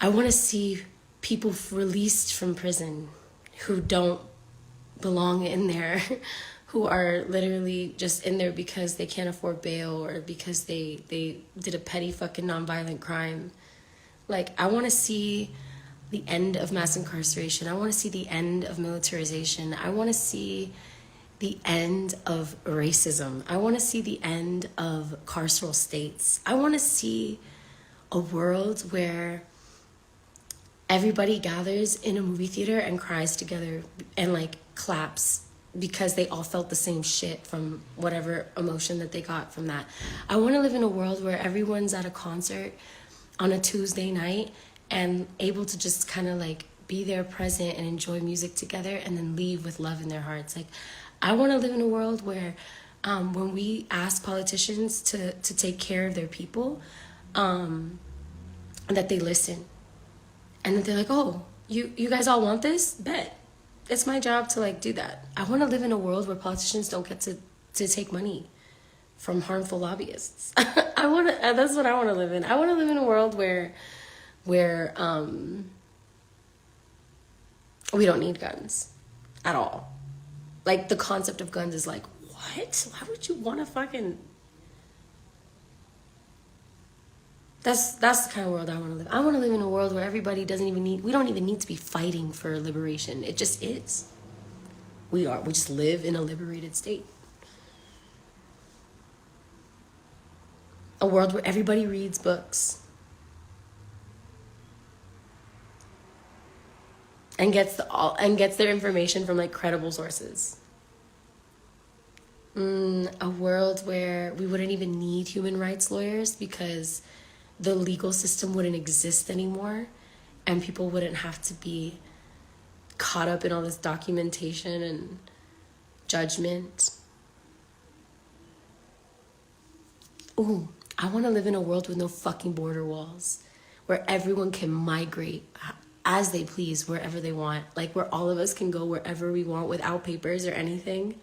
I want to see people released from prison who don't belong in there, who are literally just in there because they can't afford bail or because they did a petty fucking nonviolent crime. Like, I want to see the end of mass incarceration. I want to see the end of militarization. I want to see the end of racism. I want to see the end of carceral states. I want to see a world where everybody gathers in a movie theater and cries together and like claps because they all felt the same shit from whatever emotion that they got from that. I want to live in a world where everyone's at a concert on a Tuesday night and able to just kind of like be there present and enjoy music together and then leave with love in their hearts. Like, I want to live in a world where when we ask politicians to take care of their people, that they listen. And that they're like, oh, you guys all want this? Bet. It's my job to like do that. I want to live in a world where politicians don't get to take money from harmful lobbyists. That's what I want to live in. I want to live in a world where we don't need guns at all. Like, the concept of guns is like, what? Why would you want to fucking... That's the kind of world I want to live. I want to live in a world where everybody we don't even need to be fighting for liberation. It just is. We just live in a liberated state. A world where everybody reads books and gets their information from like credible sources. A world where we wouldn't even need human rights lawyers because the legal system wouldn't exist anymore and people wouldn't have to be caught up in all this documentation and judgment. Ooh, I want to live in a world with no fucking border walls, where everyone can migrate as they please wherever they want, like where all of us can go wherever we want without papers or anything.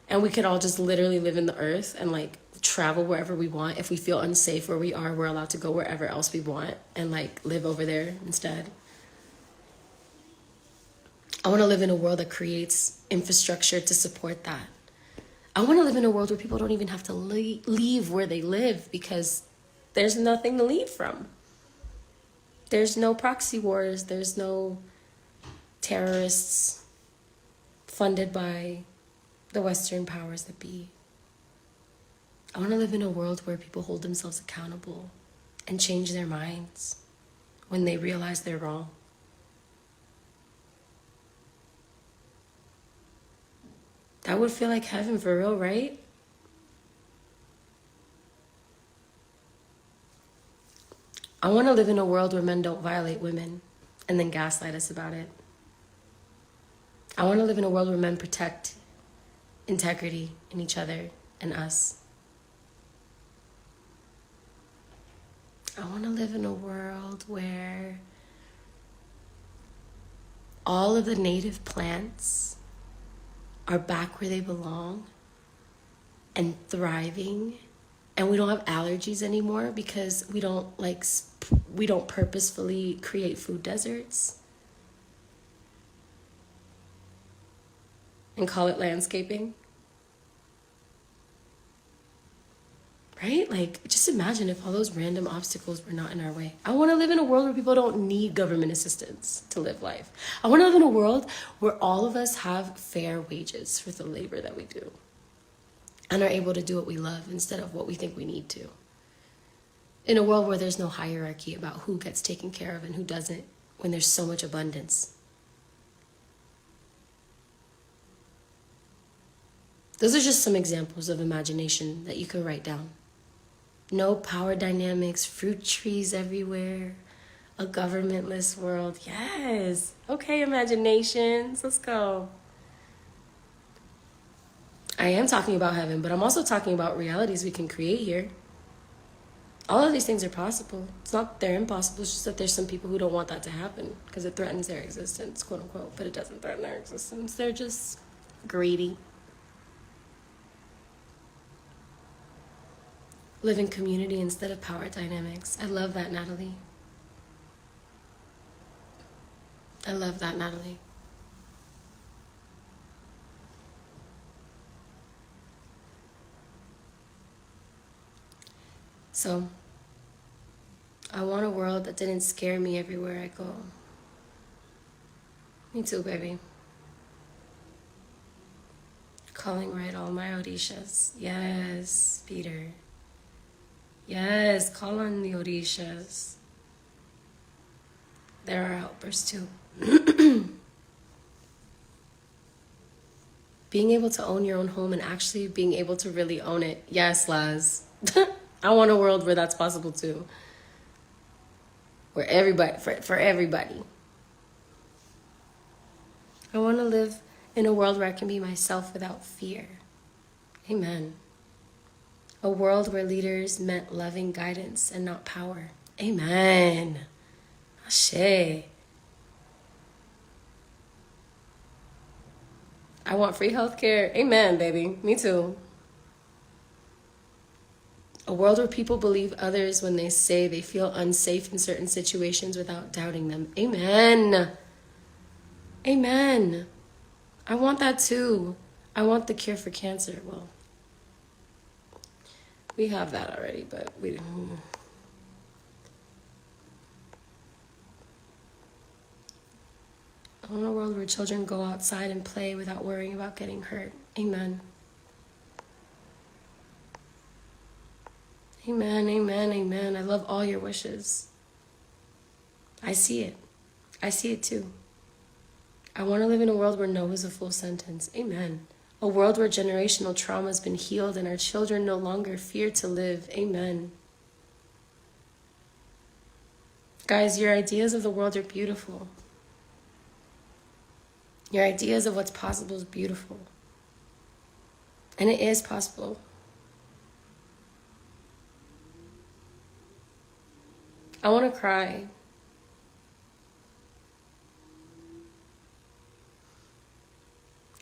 And we could all just literally live in the earth and like travel wherever we want. If we feel unsafe where we are, we're allowed to go wherever else we want and like live over there instead. I want to live in a world that creates infrastructure to support that. I want to live in a world where people don't even have to leave where they live because there's nothing to leave from. There's no proxy wars. There's no terrorists funded by the Western powers that be. I want to live in a world where people hold themselves accountable and change their minds when they realize they're wrong. That would feel like heaven for real, right? I want to live in a world where men don't violate women and then gaslight us about it. I want to live in a world where men protect integrity in each other and us. I want to live in a world where all of the native plants are back where they belong and thriving, and we don't have allergies anymore because we don't purposefully create food deserts and call it landscaping. Right? Like, just imagine if all those random obstacles were not in our way. I want to live in a world where people don't need government assistance to live life. I want to live in a world where all of us have fair wages for the labor that we do and are able to do what we love instead of what we think we need to. In a world where there's no hierarchy about who gets taken care of and who doesn't, when there's so much abundance. Those are just some examples of imagination that you could write down. No power dynamics, fruit trees everywhere, a governmentless world. Yes. Okay, imaginations. Let's go. I am talking about heaven, but I'm also talking about realities we can create here. All of these things are possible. It's not that they're impossible. It's just that there's some people who don't want that to happen because it threatens their existence, quote unquote. But it doesn't threaten their existence. They're just greedy. Live in community instead of power dynamics. I love that, Natalie. I love that, Natalie. So, I want a world that didn't scare me everywhere I go. Me too, baby. Calling right all my Orishas. Yes, Peter. Yes, call on the Orishas. They're our helpers too. Being able to own your own home and actually being able to really own it. Yes, Laz. I want a world where that's possible too. Where everybody, for everybody. I want to live in a world where I can be myself without fear. Amen. A world where leaders meant loving guidance and not power. Amen. Ashe. I want free healthcare. Amen, baby. Me too. A world where people believe others when they say they feel unsafe in certain situations without doubting them. Amen. Amen. I want that too. I want the cure for cancer. Well, we have that already, but we... I want a world where children go outside and play without worrying about getting hurt. Amen. Amen, amen, amen. I love all your wishes. I see it. I see it too. I want to live in a world where no is a full sentence. Amen. A world where generational trauma has been healed and our children no longer fear to live. Amen. Guys, your ideas of the world are beautiful. Your ideas of what's possible is beautiful. And it is possible. I want to cry.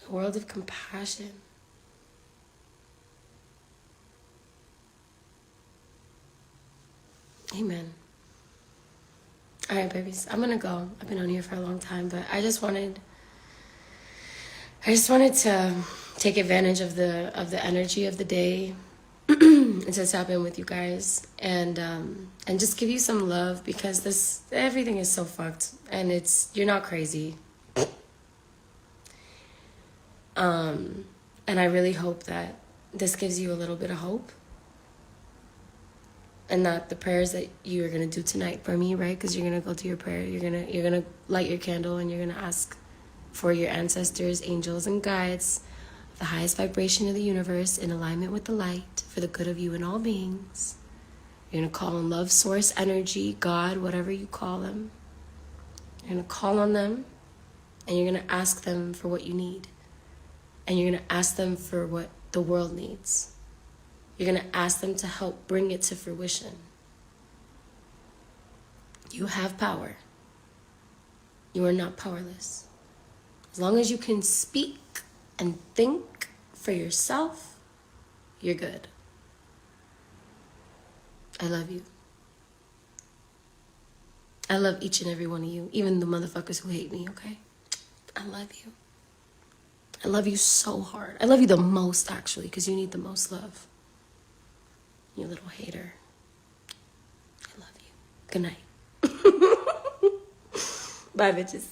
A world of compassion. Amen. All right, babies, I'm going to go. I've been on here for a long time, but I just wanted to take advantage of the energy of the day and to tap in with you guys and just give you some love, because everything is so fucked and you're not crazy. And I really hope that this gives you a little bit of hope, and that the prayers that you are going to do tonight for me, right? Because you're going to go to your prayer, you're going to light your candle, and you're going to ask for your ancestors, angels, and guides, the highest vibration of the universe in alignment with the light for the good of you and all beings. You're going to call on love, source, energy, God, whatever you call them. You're going to call on them, and you're going to ask them for what you need. And you're going to ask them for what the world needs. You're going to ask them to help bring it to fruition. You have power. You are not powerless. As long as you can speak and think for yourself, you're good. I love you. I love each and every one of you, even the motherfuckers who hate me, okay? I love you. I love you so hard. I love you the most, actually, because you need the most love. You little hater. I love you. Good night. Bye, bitches.